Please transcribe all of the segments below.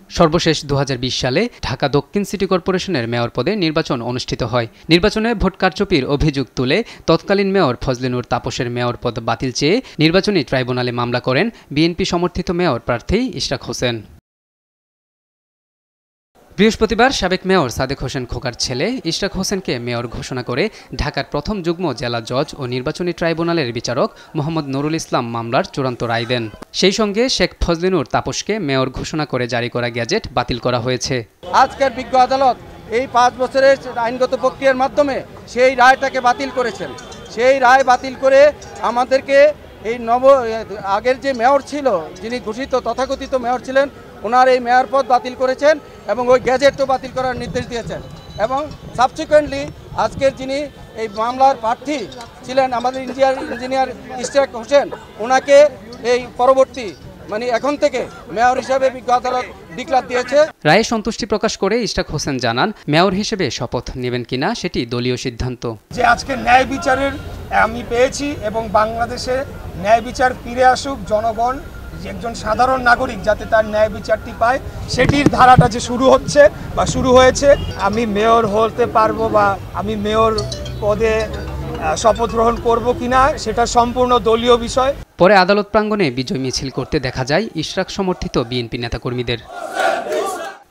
সর্বশেষ ২০২০ সালে ঢাকা দক্ষিণ সিটি কর্পোরেশনের মেয়র পদে নির্বাচন অনুষ্ঠিত হয়। নির্বাচনে ভোট কারচুপির অভিযোগ তুলে তৎকালীন মেয়র ফজলে নূর তাপসের মেয়র পদ বাতিল চেয়ে নির্বাচনী ট্রাইব্যুনালে মামলা করেন বিএনপি সমর্থিত মেয়র প্রার্থী ইশরাক হোসেন। বৃহস্পতিবার সাবেক মেয়র সাদেক হোসেন খোকার ছেলে ইশরাক হোসেনকে মেয়র ঘোষণা করে ঢাকার প্রথম যুগ্ম জেলা জজ ও নির্বাচনী ট্রাইব্যুনালের বিচারক মোহাম্মদ নুরুল ইসলাম মামলার চূড়ান্ত রায় দেন। সেই সঙ্গে শেখ ফজলে নূর তাপসকে মেয়র ঘোষণা করে জারি করা গেজেট বাতিল করা হয়েছে। আজকের বিজ্ঞ আদালত এই ৫ বছরের আইনগত প্রক্রিয়ার মাধ্যমে সেই রায়টাকে বাতিল করেছেন। সেই রায় বাতিল করে আমাদেরকে এই আগের যে মেয়র ছিল, যিনি ঘোষিত তথাকথিত মেয়র ছিলেন, ওনার এই মেয়র পদ বাতিল করেছেন এবং ওই গ্যাজেটও বাতিল করার নির্দেশ দিয়েছেন। এবং সাবসিকুয়েন্টলি আজকের যিনি এই মামলার প্রার্থী ছিলেন আমাদের ইঞ্জিনিয়ার ইশরাক হোসেন, ওনাকে এই পরবর্তী এখন থেকে মেয়র হিসেবে বিজ্ঞ আদালত ডিক্লার দিয়েছে। রায়ে সন্তুষ্টি প্রকাশ করে ইশরাক হোসেন জানান, মেয়র হিসেবে শপথ নেবেন কিনা সেটি দলীয় সিদ্ধান্ত। যে আজকে ন্যায় বিচারের আমি পেয়েছি এবং বাংলাদেশে ন্যায় বিচার ফিরে আসুক, জনগণ একজন সাধারণ নাগরিক যাতে তার ন্যায় বিচারটি পায়, সেটির ধারাটা যে শুরু হচ্ছে বা শুরু হয়েছে। আমি মেয়র হতে পারবো বা আমি মেয়র পদে শপথ গ্রহণ করব কিনা সেটা সম্পূর্ণ দলীয় বিষয়। পরে আদালত প্রাঙ্গণে বিজয় মিছিল করতে দেখা যায় ইশরাক সমর্থিত বিএনপি নেতাকর্মীদের।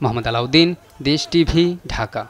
মোহাম্মদ আলাউদ্দিন, দেশ টিভি, ঢাকা।